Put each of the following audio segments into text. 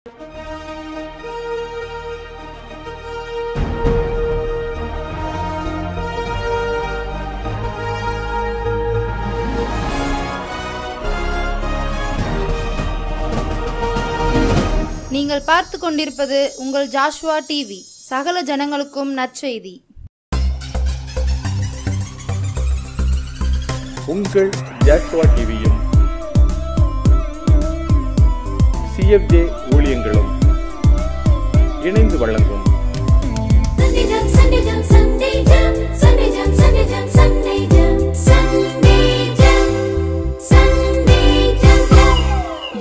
நீங்கள் பார்த்து கொண்டிருப்பது உங்கள் ஜாஷ்வா டிவி, சகல ஜனங்களுக்கும் நற்செய்தி. உங்கள் ஜாஷ்வா டிவியும் CFJ ஊழியங்களும் இணைந்து வழங்கும்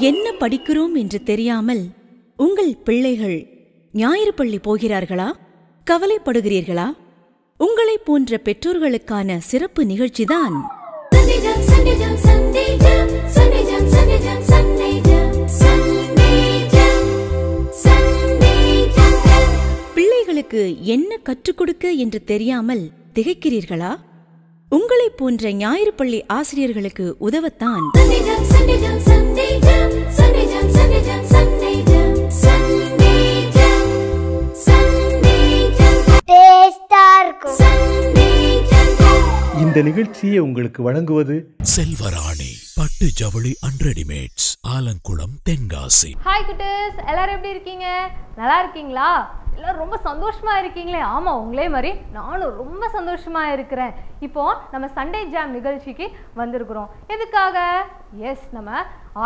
என்ன படிக்கிறோம் என்று தெரியாமல் உங்கள் பிள்ளைகள் ஞாயிறு பள்ளி போகிறார்களா? கவலைப்படுகிறீர்களா? உங்களை போன்ற பெற்றோர்களுக்கான சிறப்பு நிகழ்ச்சிதான் பிள்ளைகளுக்கு என்ன கற்றுக் கொடுக்க என்று தெரியாமல் திகைக்கிறீர்களா? உங்களை போன்ற ஞாயிறு பள்ளி ஆசிரியர்களுக்கு உதவத்தான் இந்த நிகழ்ச்சியை உங்களுக்கு வழங்குவது செல்வராணி பட்டு ஜவுளி and readymades, Alangulam, Tenkasi. Hi குட்டீஸ், எல்லாரும் எப்படி இருக்கீங்க? நல்லா இருக்கீங்களா? எல்லாரும் ரொம்ப சந்தோஷமா இருக்கீங்களே? ஆமா, உங்களே மாதிரி நானும் ரொம்ப சந்தோஷமா இருக்கிறேன். இப்போ நம்ம சண்டே ஜாம் நிகழ்ச்சிக்கு வந்திருக்கிறோம். எதுக்காக? எஸ், நம்ம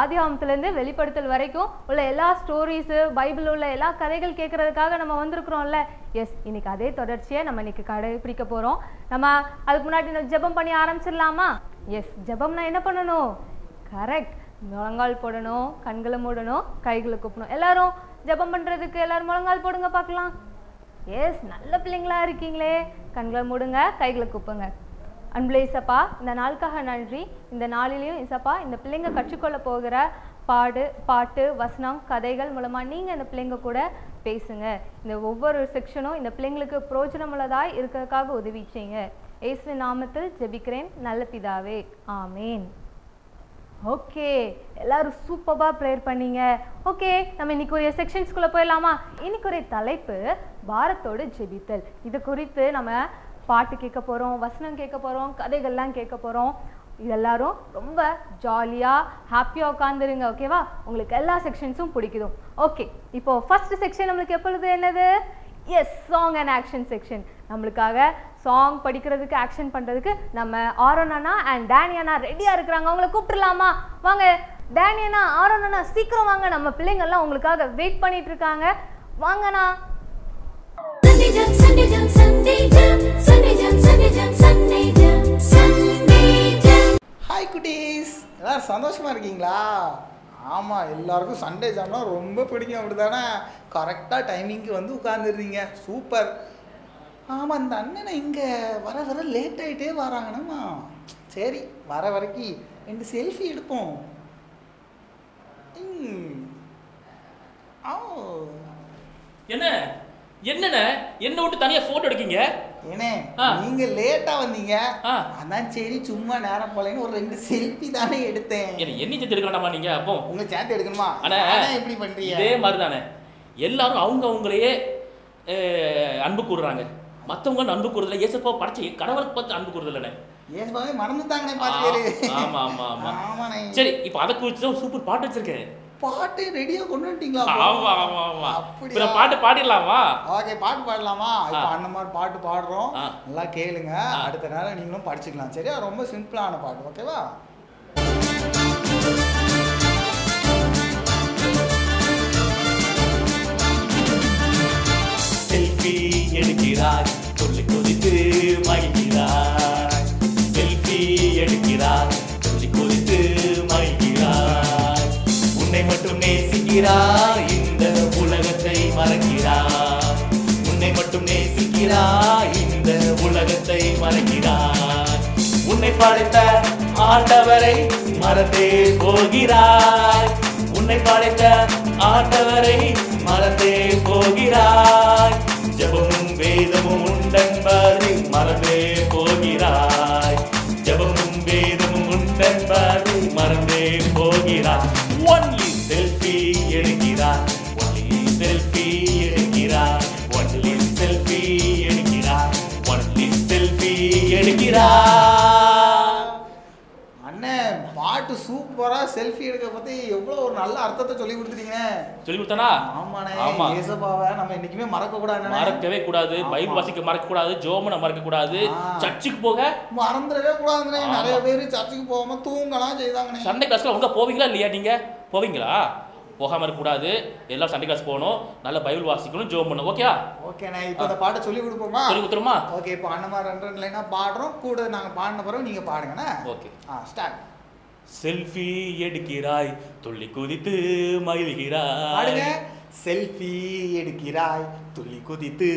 ஆதியாகமத்திலேருந்து வெளிப்படுத்தல் வரைக்கும் உள்ள எல்லா ஸ்டோரிஸு, பைபிள் உள்ள எல்லா கதைகள் கேட்கறதுக்காக நம்ம வந்திருக்கிறோம்ல. எஸ், இன்னைக்கு அதே தொடர்ச்சியை நம்ம இன்னைக்கு கடைபிடிக்க போறோம். நம்ம அதுக்கு முன்னாடி ஜெபம் பண்ணி ஆரம்பிச்சிடலாமா? எஸ், ஜெபம்னா என்ன பண்ணணும்? கரெக்ட், முழங்கால் போடணும், கண்களை மூடணும், கைகளை கூப்பணும். எல்லாரும் ஜெபம் பண்றதுக்கு எல்லாரும் முழங்கால் போடுங்க பார்க்கலாம். எஸ், நல்ல பிள்ளைங்களா இருக்கீங்களே. கண்களை மூடுங்க, கைகளை கூப்புங்க. அன்புலே இசப்பா, இந்த நாளுக்காக நன்றி. இந்த நாளிலையும் இசப்பா, இந்த பிள்ளைங்க கற்றுக்கொள்ள போகிற பாட்டு, வசனம், கதைகள் மூலமா நீங்க இந்த பிள்ளைங்க கூட பேசுங்க. இந்த ஒவ்வொரு செக்ஷனும் இந்த பிள்ளைங்களுக்கு பிரயோஜனமுள்ளதாய் இருக்கிறதுக்காக உதவி செய்யுங்க. இயேசுவின் நாமத்தில் ஜெபிக்கிறேன் நல்ல பிதாவே, ஆமேன். ஓகே, எல்லாரும் சூப்பராக ப்ரேயர் பண்ணீங்க. ஓகே, நம்ம இன்னைக்கு ஒரு செக்ஷன்ஸ்குள்ளே போயிடலாமா? இன்னைக்கு ஒரு தலைப்பு பாரத்தோடு ஜெபித்தல். இது குறித்து நம்ம பாட்டு கேட்க போகிறோம், வசனம் கேட்க போகிறோம், கதைகள்லாம் கேட்க போகிறோம். இதெல்லாரும் ரொம்ப ஜாலியாக ஹாப்பியாக உட்காந்துருங்க. ஓகேவா? உங்களுக்கு எல்லா செக்ஷன்ஸும் பிடிக்குதும். ஓகே, இப்போ ஃபர்ஸ்ட் செக்ஷன் நம்மளுக்கு எப்பொழுது என்னது? Yes, song and action section. நம்மளுக்காக சாங் படிக்கிறதுக்கு, ஆக்ஷன் பண்ணுறதுக்கு நம்ம ஆரோன் அண்ணா அண்ட் டேனி அண்ணா ரெடியாக இருக்கிறாங்க. அவங்கள கூப்பிட்டுலாமா? வாங்க டேனி அண்ணா, ஆரோன் அண்ணா, சீக்கிரம் வாங்க. நம்ம பிள்ளைங்கள்லாம் உங்களுக்காக வெயிட் பண்ணிட்டு இருக்காங்க. வாங்கண்ணா. ஹாய் குட்டீஸ், எல்லாரும் சந்தோஷமா இருக்கீங்களா? ஆமாம், எல்லாருக்கும் சண்டே ஜாம்னா ரொம்ப பிடிக்கும், அப்படி தானே? கரெக்டாக டைமிங்க்கு வந்து உட்காந்துருந்தீங்க. சூப்பர். ஆமாம், இந்த அண்ணனை இங்கே வர லேட் ஆகிட்டே வராங்கண்ணா. சரி, வர வரைக்கும் 2 செல்ஃபி எடுப்போம். என்னண்ணே என்ன விட்டு தனியா போட்டோ எடுக்கீங்க? ஏனே, நீங்க லேட்டா வந்தீங்க, அதான் சரி சும்மா நேரம் போலேன்னு ஒரு 2 செல்ஃபி தானே எடுத்தேன். என்ன சேர்த்து எடுக்கணுமா நீங்க? அப்போ உங்களை சேர்த்து எடுக்கணுமா? எப்படி பண்றீங்க? இதே மாதிரி தானே எல்லாரும் அவங்களையே அன்பு கூறுறாங்க. மற்றவங்க அன்பு கூறுதல, ஏசப்பா படைச்ச கடவுளுக்கு பார்த்து அன்பு கூறுதல்ல. ஏசப்பாவே மறந்துட்டாங்கண்ணே பாத்து. ஆமா ஆமா ஆமா. சரி, இப்போ அதை குறித்து தான் சூப்பர் பாட்டு வச்சிருக்கேன். பாட்டு ரெடியா கொண்டு வந்துட்டீங்களா? ஆமா ஆமா ஆமா. அப்படியே பாட்டு பாடிடலாமா? ஓகே, பாட்டு பாடலாமா? இப்போ அந்த மாதிரி பாட்டு பாடுறோம், நல்லா கேளுங்க. அடுத்த நேரம் நீங்களும் படிச்சுக்கலாம். சரியா? ரொம்ப சிம்பிளான பாட்டு. ஓகேவா? செல்ஃபி எடுக்கிறார், சொல்லி கொதித்து மகிழ்கிறார். செல்ஃபி எடுக்கிறார், சொல்லி கொதித்து மகிழ்கிறார். உன்னை மட்டும் நேசிக்கிறார், இந்த உலகத்தை மறக்கிறார். உன்னை மட்டும் நேசிக்கிறார், இந்த உலகத்தை மறக்கிறார். உன்னை படைத்த ஆண்டவரை மறந்தே போகிறார். உன்னை படைத்த ஆண்டவரை மறந்தே போகிறாய். ஜெபமும் வேதமும் உண்டென்பதை மறந்தே போகிறாய். ஜெபமும் வேதமும் உண்டென்பதை மறந்தே போகிறாய். ஒன்லி செல்ஃபி எடுக்கிறார், எடுக்கிறாய். அண்ணே பாட்டு சூப்பரா செல்ஃபி எடுக்க பத்தி எவ்வளவு ஒரு நல்ல அர்த்தத்தை சொல்லி கொடுத்துட்டீங்க. சொல்லி கொடுத்தானா? ஆமாண்ணே. ஆமா. ஏசப்பாவை நம்ம என்னைக்குமே மறக்க கூடாது. மறக்கவே கூடாது. பைபிள் வாசிக்க மறக்க கூடாது. ஜோமனை மறக்க கூடாது. சர்ச்சுக்கு போக மறந்துடவே கூடாதுண்ணே. நிறைய பேர் சர்ச்சுக்கு போகாம தூங்கலாம் செய்தாங்கண்ணே. சண்டே கிளாஸ்ல உங்க போவீங்களா இல்லையா? நீங்க போவீங்களா? போகாம இருக்கக்கூடாது. எல்லாம் சண்டே கிளாஸ் போகணும். நல்ல பைபிள் வாசிக்கணும். ஜோம் பண்ணணும். ஓகேவா? ஓகேண்ணே. இப்போ இந்த பாட்டை சொல்லி கொடுப்போமா? சொல்லி கொடுத்துருமா? ஓகே. இப்போ அண்ணமா 2 லைனா பாடுறோம். கூட நாங்க பாடின பிறகு நீங்க பாடுங்கண்ணே. ஓகே. ஸ்டார்ட். செல்ஃபி எடுக்கிறாய், துள்ளி குதித்து மகிழ்கிறாய். பாடுங்க. செல்ஃபி எடுக்கிறாய், துள்ளி குதித்து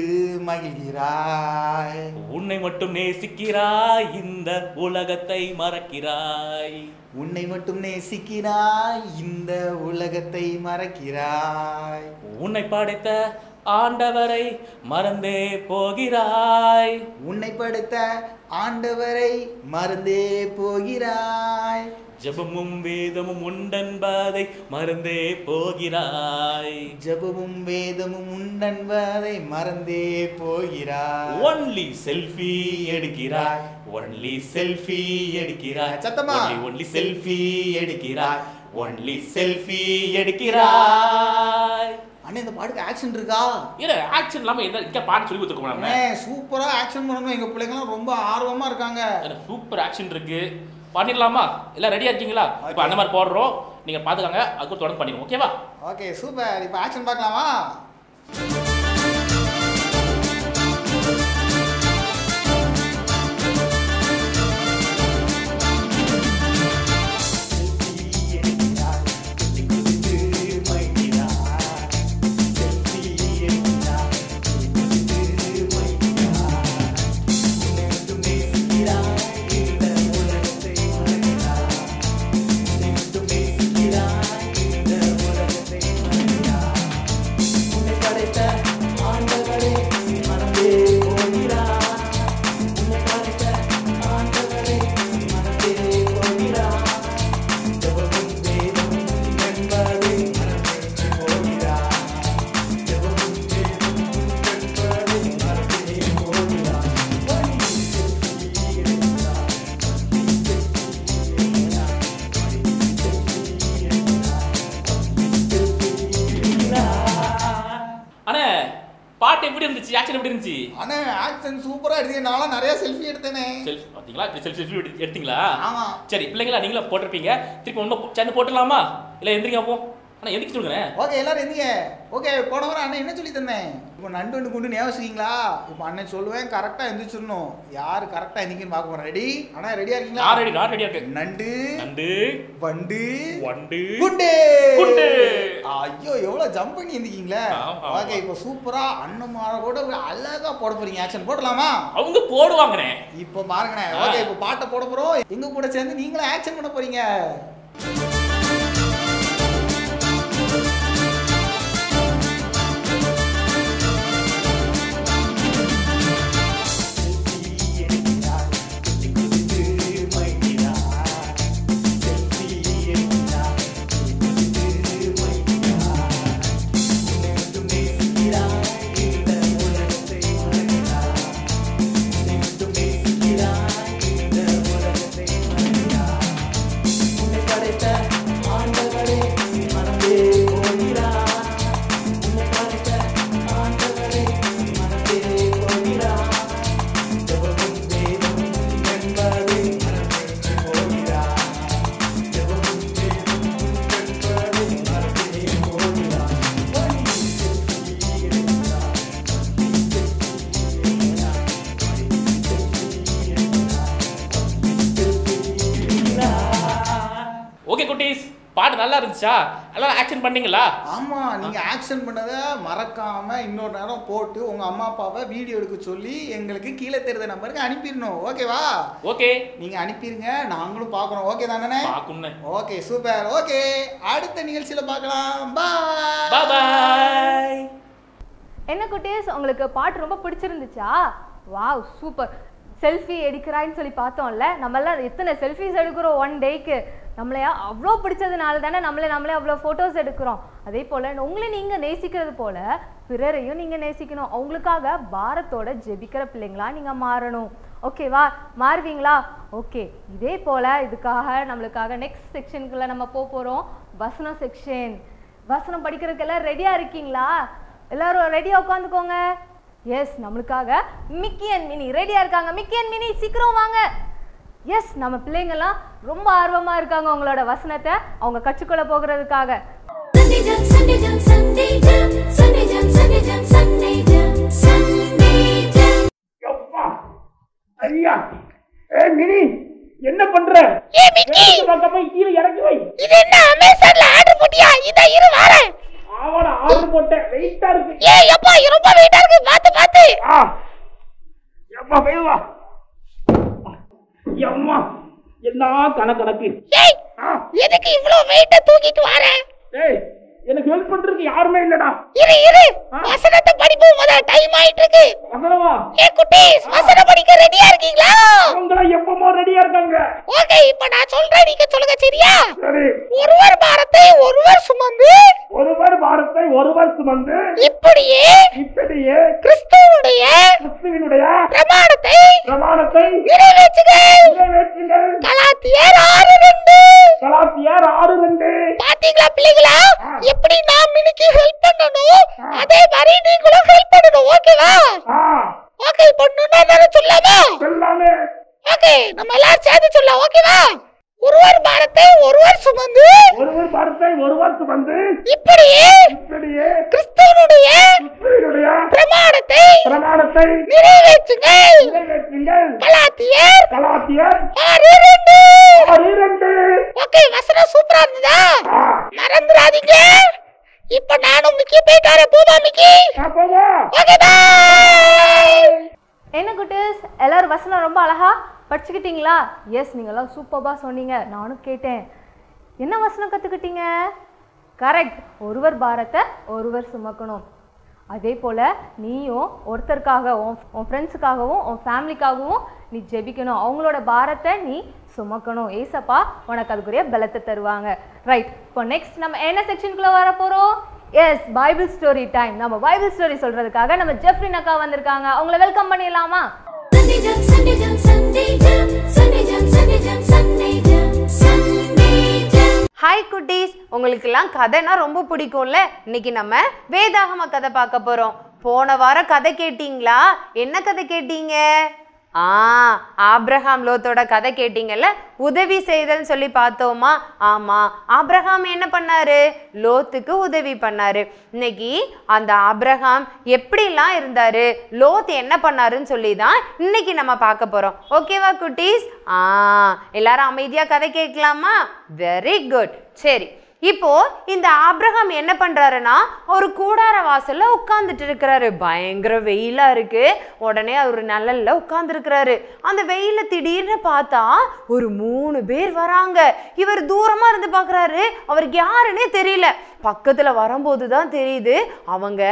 மகிழ்கிறாய். உன்னை மட்டும் நேசிக்கிறாய், இந்த உலகத்தை மறக்கிறாய். உன்னை மட்டும் நேசிக்கிறாய், இந்த உலகத்தை மறக்கிறாய். உன்னை படைத்த ஆண்டவரை மறந்தே போகிறாய். உன்னை படைத்த ஆண்டவரை மறந்தே போகிறாய். ஜெபமும் வேதமும் உண்டென்பதை மறந்தே போகிறாய். ஜெபமும் வேதமும் உண்டென்பதை மறந்தே போகிறாய். ஒன்லி செல்ஃபி எடுக்கிறாய், ஒன்லி செல்ஃபி எடுக்கிறாய். சத்தமா. ஒன்லி செல்ஃபி எடுக்கிறாய், ஒன்லி செல்ஃபி எடுக்கிறாய். அண்ணே இந்த பாட்டுக்கு ஆக்ஷன் இருக்கா? இல்ல ஆக்ஷன் இல்லாம என்ன இங்க பாட்டு சொல்லி கொடுத்துருக்கோம் நம்ம. சூப்பரா ஆக்ஷன் பண்ணணும். எங்க பிள்ளைங்கலாம் ரொம்ப ஆர்வமா இருக்காங்க. சூப்பர் ஆக்ஷன் இருக்கு. பண்ணிடலாமா? எல்லாம் ரெடியா இருக்கீங்களா? இப்போ அந்த மாதிரி போடுறோம். நீங்க பாத்துக்காங்க. அதுக்கு தொடர்ந்து பண்ணிடுவோம். ஓகேவா? Okay super. இப்போ ஆக்ஷன் பார்க்கலாமா? பாட்டு எப்படி இருந்துச்சு? ஆக்ஷன் எப்படி இருந்துச்சு? அண்ணே ஆக்ஷன் சூப்பரா எடுத்தீங்க. நான்லாம் நிறைய செல்ஃபி எடுத்தேனே. செல்ஃபி பாத்தீங்களா? செல்ஃபி எடுத்தீங்களா? ஆமா. சரி பிள்ளைங்களா நீங்களும் போட்டிருப்பீங்க. திருப்பி ஒன்று சேர்ந்து போட்டுடலாமா? இல்லை எந்திரிங்க போ. அண்ணா எந்திரிக்க சொல்லுங்க. ஓகே எல்லாரும் எந்திரிங்க. ஓகே போன வாரம் அண்ணன் என்ன சொல்லி தந்தேன்? இப்போ நண்டு ஒன்று கொண்டு ஞாபகிங்களா? இப்போ அண்ணன் சொல்லுவேன் கரெக்டாக எந்திரிச்சிடணும். யார் கரெக்டாக எந்திரிக்குன்னு பார்க்க போகிறேன். ரெடி? அண்ணா ரெடியாக இருக்கீங்களா? நான் ரெடியாக இருக்கேன். நண்டு நண்டு வண்டு வண்டு குண்டு குண்டு. ஐயோ எவ்வளோ ஜம்ப் பண்ணி எந்திரிக்கீங்களே. ஓகே இப்போ சூப்பராக அண்ணன்மார கூட அழகாக போட போறீங்க. ஆக்ஷன் போடலாமா? அவங்க போடுவாங்கண்ணே. இப்போ பாருங்கண்ணே. ஓகே இப்போ பாட்டை போட போகிறோம். எங்க கூட சேர்ந்து நீங்களும் ஆக்ஷன் பண்ண போறீங்க. பாட்டு நல்லா இருந்துச்சா? எல்லாம் ஆக்ஷன் பண்ணீங்களா? ஆமா, நீங்க ஆக்ஷன் பண்ணதை மறக்காம இன்னொரு நேரம் போட்டு உங்க அம்மா அப்பாவை வீடியோ எடுக்க சொல்லி எங்களுக்கு கீழே தெரியுற நம்பருக்கு அனுப்பிடணும். ஓகேவா? ஓகே, நீங்க அனுப்பிடுங்க, நாங்களும் பார்க்குறோம். ஓகே தானே? பார்க்கணும். Okay super. ஓகே, அடுத்த நிகழ்ச்சியில பார்க்கலாம். பாய் பாய். என்ன குட்டீஸ், உங்களுக்கு பாட்டு ரொம்ப பிடிச்சிருந்துச்சா? Wow super. செல்ஃபி எடுக்கிறான்னு சொல்லி பார்த்தோம்ல, நம்மளாம் எத்தனை செல்ஃபிஸ் எடுக்கிறோம் ஒன் டேக்கு. நம்மளையா அவ்வளோ பிடிச்சதுனால தானே நம்மளே அவ்வளோ ஃபோட்டோஸ் எடுக்கிறோம். அதே போல் உங்களை நீங்கள் நேசிக்கிறது போல் பிறரையும் நீங்கள் நேசிக்கணும். அவங்களுக்காக பாரத்தோட ஜெபிக்கிற பிள்ளைங்களா நீங்கள் மாறணும். ஓகேவா? மாறுவீங்களா? ஓகே. இதே போல் நம்மளுக்காக நெக்ஸ்ட் செக்ஷனுக்குள்ள நம்ம போகிறோம். வசனம் செக்ஷன். வசனம் படிக்கிறதுக்கு எல்லாம் ரெடியாக இருக்கீங்களா? எல்லாரும் ரெடியாக உட்காந்துக்கோங்க. எஸ், நம்மளுக்காக மிக்கி அண்ட் மினி ரெடியாக இருக்காங்க. மிக்கி அண்ட் மினி சீக்கிரம் வாங்க. எஸ், நம்ம பிள்ளைங்கள்லாம் ரொம்ப ஆர்வமாக இருக்காங்க உங்களோட வசனத்தை அவங்க கற்றுக்கொள்ள போகிறதுக்காக. என்ன பண்ற? கீழே இறக்கி வை. இது என்ன அமேசான்ல ஆர்டர் போட்டியா? இத இரு வரேன். ஆவட ஆர்டர் போட்டேன். வெயிட்டா இருக்கு. ஏய் அப்பா, ரொம்ப வெயிட்டா இருக்கு. பாத்து எப்பா வேவா. அம்மா என்ன கணக்கு. ஏய், எதுக்கு இவ்ளோ வெயிட்ட தூக்கிட்டு வரேன்? ஏய், எனக்கு ஹெல்ப் பண்றதுக்கு யாருமே இல்லடா. இரு வசனத்தை படிப்போம். டைம் ஆயிட்டு இருக்கு. வசனமா? ஏய் குட்டீஸ், வசனம் படிக்க ரெடியா இருக்கீங்களா? அவங்கள எப்பவுமே ரெடியா இருக்காங்க. ஓகே, இப்போ நான் சொல்றேன், நீங்க சொல்லுங்க. சரியா? சரி. ஒருவர் பாரத்தை ஒருவர் சுமந்து இப்படியே கிறிஸ்துவினுடைய பிரமாணத்தை நிறைவேற்றுங்கள். கலாத்தியர் 6:2. பாத்தீங்களா பிள்ளைகளா, எப்படி நான் மினிக்கு ஹெல்ப் பண்ணணும் அதே மாதிரி நீங்களும் ஹெல்ப் பண்ணணும். ஓகேவா? ஓகே, பொண்ணுன்னா தானே சொல்லாமா? ஓகே, நம்ம எல்லாரும் சேர்ந்து சொல்லலாம். ஓகேவா? ஒருவர் பாரத்தை ஒருவர் சுமந்து இப்படியே கிறிஸ்துவினுடைய பிரமாணத்தை நிறைவேற்றுங்கள். கலாத்தியர் 6:2. ஓகே, வசனம் சூப்பரா இருந்ததா? மறந்துடாதீங்க. இப்ப நானும் மிக்கி போயிட்டு வரேன். போவா மிக்கி? ஓகே, பாய். என்ன குட்டீஸ், எல்லாரும் வசனம் ரொம்ப அழகா படிச்சுக்கிட்டீங்களா? எஸ், நீங்களாம் சூப்பராக சொன்னீங்க. நானும் கேட்டேன். என்ன வசனம் கற்றுக்கிட்டீங்க? கரெக்ட். ஒருவர் பாரத்தை ஒருவர் சுமக்கணும். அதே போல் நீயும் ஒருத்தருக்காக, உன் ஃப்ரெண்ட்ஸுக்காகவும் உன் ஃபேமிலிக்காகவும் நீ ஜெபிக்கணும். அவங்களோட பாரத்தை நீ சுமக்கணும். ஏசப்பா உனக்கு அதுக்குரிய பலத்தை தருவாங்க. ரைட். இப்போ நெக்ஸ்ட் நம்ம என்ன செக்ஷனுக்குள்ளே வர போகிறோம்? Yes, Bible story time. நம்ம பைபிள் ஸ்டோரி சொல்கிறதுக்காக நம்ம ஜெஃப்ரின் அக்கா வந்திருக்காங்க. அவங்கள வெல்கம் பண்ணிடலாமா? ஹாய் குட்டீஸ், உங்களுக்கெல்லாம் கதைனா ரொம்ப பிடிக்கும்ல. இன்னைக்கு நம்ம வேதாகம கதை பார்க்க போகிறோம். போன வாரம் கதை கேட்டிங்களா? என்ன கதை கேட்டீங்க? ஆபிரகாம் லோத்தோட கதை கேட்டீங்கல்ல. உதவி செய்தல்னு சொல்லி பார்த்தோமா? ஆமாம், ஆபிரகாம் என்ன பண்ணாரு? லோத்துக்கு உதவி பண்ணாரு. இன்னைக்கு அந்த ஆபிரகாம் எப்படிலாம் இருந்தாரு, லோத் என்ன பண்ணாருன்னு சொல்லி தான் இன்னைக்கு நம்ம பார்க்க போகிறோம். ஓகேவா குட்டீஸ்? எல்லாரும் அமைதியாக கதை கேட்கலாமா? Very good. சரி, இப்போ இந்த ஆபிரகாம் என்ன பண்றாருன்னா, ஒரு கூடார வாசல்ல உட்கார்ந்துட்டு இருக்கிறாரு. பயங்கர வெயிலா இருக்கு. உடனே அவர் நிழல்ல உட்கார்ந்து இருக்கிறாரு. அந்த வெயில திடீர்னு பார்த்தா ஒரு 3 பேர் வராங்க. இவர் தூரமா இருந்து பாக்குறாரு. அவருக்கு யாருன்னே தெரியல. பக்கத்துல வரும்போது தான் தெரியுது அவங்க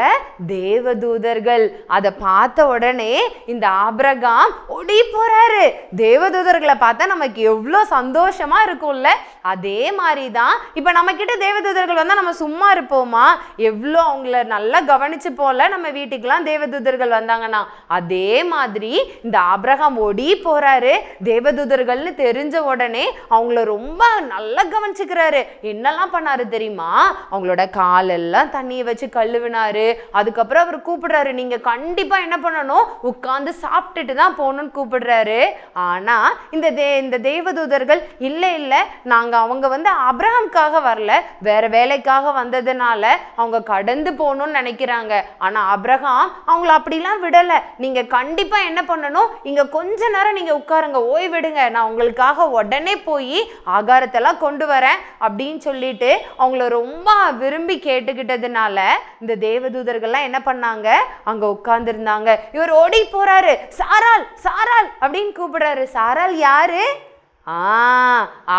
தேவதூதர்கள். அதை பார்த்த உடனே இந்த ஆபிரகாம் ஓடி போறாரு. தேவதூதர்களை பார்த்தா நமக்கு எவ்வளோ சந்தோஷமா இருக்கும்ல. அதே மாதிரி தான் இப்ப நம்ம கிட்ட தேவதூதர்கள் வந்தா நம்ம சும்மா இருப்போமா? எவ்வளோ அவங்கள நல்லா கவனிச்சு போல நம்ம வீட்டுக்கெல்லாம் தேவதூதர்கள் வந்தாங்கன்னா. அதே மாதிரி இந்த ஆபிரகாம் ஓடி போறாரு. தேவதூதர்கள்னு தெரிஞ்ச உடனே அவங்கள ரொம்ப நல்லா கவனிச்சுக்கிறாரு. என்னெல்லாம் பண்ணாரு தெரியுமா? அவங்களோட காலெல்லாம் தண்ணியை வச்சு கழுவினாரு. அதுக்கப்புறம் அவர் கூப்பிடுறாரு, நீங்க கண்டிப்பா என்ன பண்ணணும், உட்கார்ந்து சாப்பிட்டுட்டு தான் போகணும்னு கூப்பிடுறாரு. ஆனா இந்த தேவதூதர்கள் இல்ல நாங்க அவங்க ஆபிரகாமுக்காக வரல, வேற வேலைக்காக வந்ததுனால அவங்க கடந்து போகணும்னு நினைக்கிறாங்க. ஆனா ஆபிரகாம் அவங்கள அப்படிலாம் விடல. நீங்க கண்டிப்பா என்ன பண்ணணும், இங்க கொஞ்ச நேரம் நீங்க உட்காருங்க, ஓய்விடுங்க, நான் உங்களுக்காக உடனே போய் ஆகாரத்தெல்லாம் கொண்டு வரேன் அப்படின்னு சொல்லிட்டு அவங்கள ரொம்ப விரும்பி கேட்டுக்கிட்டதுனால இந்த தேவதூதர்கள்லாம் என்ன பண்ணாங்க, அங்க உட்கார்ந்து இருந்தாங்க. இவர் ஓடி போறாரு. சாராள் அப்படின்னு கூப்பிடுறாரு. சாராள் யாரு?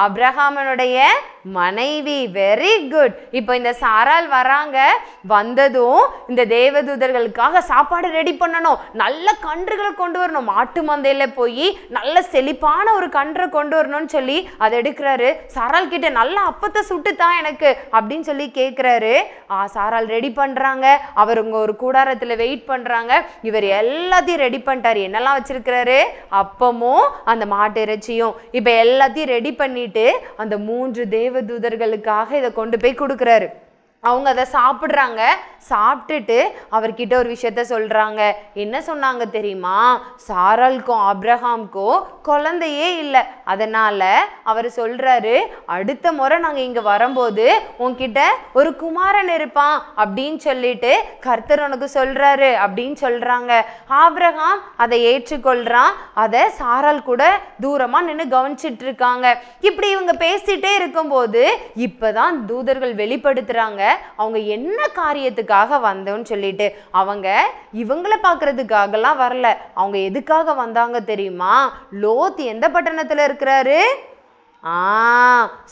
ஆபிரகாமனுடைய மனைவி. Very good. இப்போ இந்த சாராள் வராங்க. வந்ததும் இந்த தேவதூதர்களுக்காக சாப்பாடு ரெடி பண்ணணும். நல்ல கன்றுகளை கொண்டு வரணும். மாட்டு மந்தையில போய் நல்ல செழிப்பான ஒரு கன்றை கொண்டு வரணும்னு சொல்லி அதை எடுக்கிறாரு. சாராள் கிட்ட நல்ல அப்பத்தை சுட்டுத்தான் எனக்கு அப்படின்னு சொல்லி கேட்குறாரு. சாராள் ரெடி பண்றாங்க. அவருங்க ஒரு கூடாரத்தில் வெயிட் பண்றாங்க. இவர் எல்லாத்தையும் ரெடி பண்ணிட்டாரு. என்னெல்லாம் வச்சிருக்கிறாரு? அப்பமும் அந்த மாட்டு இறைச்சியும். இப்ப எல்லாத்தையும் ரெடி பண்ணிட்டு அந்த 3 தேவதூதர்களுக்காக இதை கொண்டு போய் கொடுக்குறாரு. அவங்க அதை சாப்பிட்றாங்க. சாப்பிட்டுட்டு அவர்கிட்ட ஒரு விஷயத்த சொல்கிறாங்க. என்ன சொன்னாங்க தெரியுமா? சாராளுக்கும் ஆப்ரஹாமுக்கும் குழந்தையே இல்லை. அதனால் அவர் சொல்கிறாரு, அடுத்த முறை நாங்கள் இங்கே வரும்போது உன்கிட்ட ஒரு குமாரன் இருப்பான் அப்படின்னு சொல்லிட்டு கர்த்தர் உனக்கு சொல்கிறாரு அப்படின்னு சொல்கிறாங்க. ஆப்ரஹாம் அதை ஏற்றுக்கொள்கிறான். அதை சாராள் கூட தூரமாக நின்று கவனிச்சிட்டு இருக்காங்க. இப்படி இவங்க பேசிகிட்டே இருக்கும்போது இப்போ தான் தூதர்கள் வெளிப்படுத்துகிறாங்க அவங்க என்ன காரியத்துக்காக வந்தோன்னு சொல்லிட்டு. அவங்க இவங்களை பார்க்கறதுக்காகலாம் வரல. அவங்க எதுக்காக வந்தாங்க தெரியுமா? லோத் எந்த பட்டணத்துல இருக்கிறாரு?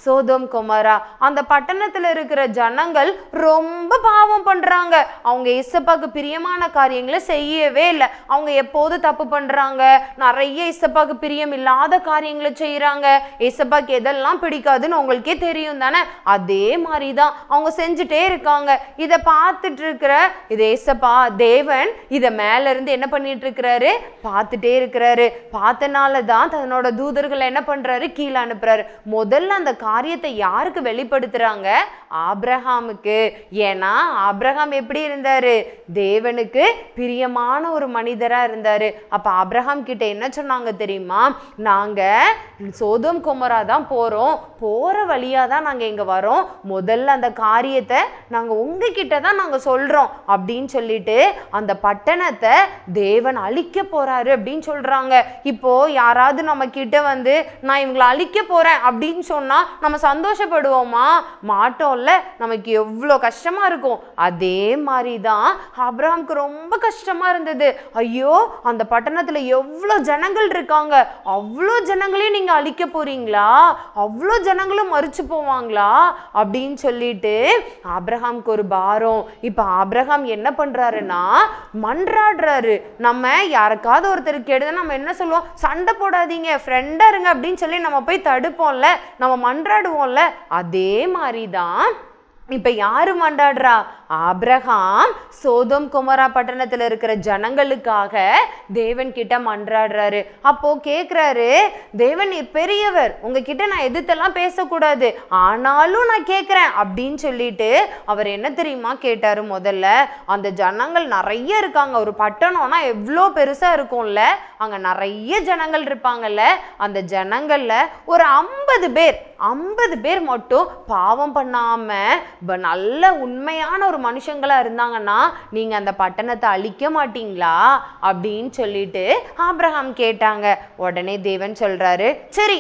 சோதோம் கொமரா. அந்த பட்டணத்துல இருக்கிற ஜனங்கள் ரொம்ப பாவம் பண்றாங்க. அவங்க இசப்பாக்கு பிரியமான காரியங்களை செய்யவே இல்லை. அவங்க எப்போது தப்பு பண்றாங்க. நிறைய இசப்பாக்கு பிரியம் இல்லாத காரியங்களை செய்யறாங்க. இசப்பாக்கு எதெல்லாம் பிடிக்காதுன்னு உங்களுக்கே தெரியும் தானே? அதே மாதிரிதான் அவங்க செஞ்சுட்டே இருக்காங்க. இதை பார்த்துட்டு இருக்கிற இது இசப்பா தேவன் இதை மேல இருந்து என்ன பண்ணிட்டு இருக்கிறாரு? பார்த்துட்டே இருக்கிறாரு. பார்த்தனாலதான் தன்னோட தூதர்களை என்ன பண்றாரு? கீழே அனுப்புறாரு. முதல்ல அந்த காரியத்தை யாருக்கு வெளிப்படுத்துறாங்க? ஆபிரகாமுக்கு. ஏன்னா ஆபிரகாம் எப்படி இருந்தாரு? தேவனுக்கு பிரியமான ஒரு மனிதரா இருந்தாரு. அப்ப ஆபிரகாம் கிட்ட என்ன சொன்னாங்க தெரியுமா? நாங்க சோதோம் கொமரா தான் போறோம். போற வழியா தான் நாங்க இங்க வரோம். முதல்ல அந்த காரியத்தை நாங்க உங்ககிட்ட தான் நாங்க சொல்றோம் அப்படின்னு சொல்லிட்டு அந்த பட்டணத்தை தேவன் அழிக்க போறாரு அப்படின்னு சொல்றாங்க. இப்போ யாராவது நம்ம கிட்ட வந்து நான் இவங்களை அழிக்க போறேன் அப்படின்னு சொன்னா நம்ம சந்தோஷப்படுவோமா? மாட்டோம்ல. நமக்கு எவ்வளோ கஷ்டமா இருக்கும். அதே மாதிரிதான் ஆபிரகாமுக்கு ரொம்ப கஷ்டமா இருந்தது. ஐயோ, அந்த பட்டணத்துல எவ்வளோ ஜனங்கள் இருக்காங்க. அவ்வளோ ஜனங்களையும் நீங்க அழிக்க போறீங்களா? அவ்வளோ ஜனங்களும் மறிச்சு போவாங்களா அப்படின்னு சொல்லிட்டு ஆபிரகாமுக்கு ஒரு பாரம். இப்ப ஆபிரகாம் என்ன பண்றாருன்னா மன்றாடுறாரு. நம்ம யாருக்காவது ஒருத்தருக்கு எடுத்து நம்ம என்ன சொல்லுவோம்? சண்டை போடாதீங்க, ஃப்ரெண்டா இருங்க அப்படின்னு சொல்லி நம்ம போய் தடுப்போம்ல, நம்ம மன்றாடுவோம்ல. அதே மாதிரிதான் இப்ப யாரு மன்றாடுறா? ஆபிரகாம் சோதோம் கொமரா பட்டணத்துல இருக்கிற ஜனங்களுக்காக தேவன் கிட்ட மன்றாடுறாரு. அப்போ கேக்குறாரு, தேவன் பெரியவர், உங்ககிட்ட நான் எதிர்த்தெல்லாம் பேசக்கூடாது, ஆனாலும் நான் கேட்கிறேன் அப்படின்னு சொல்லிட்டு அவர் என்ன தெரியுமா கேட்டாரு? முதல்ல அந்த ஜனங்கள் நிறைய இருக்காங்க. ஒரு பட்டணம்னா எவ்வளோ பெருசா இருக்கும்ல, அங்க நிறைய ஜனங்கள் இருப்பாங்கல்ல. அந்த ஜனங்கள்ல ஒரு 50 பேர் மட்டும் பாவம் பண்ணாம நல்ல உண்மையான ஒரு மனுஷங்களா இருந்தாங்கன்னா நீங்க அந்த பட்டணத்தை அழிக்க மாட்டீங்களா அப்படின்னு சொல்லிட்டு ஆபிரகாம் கேட்டாங்க. உடனே தேவன் சொல்றாரு, சரி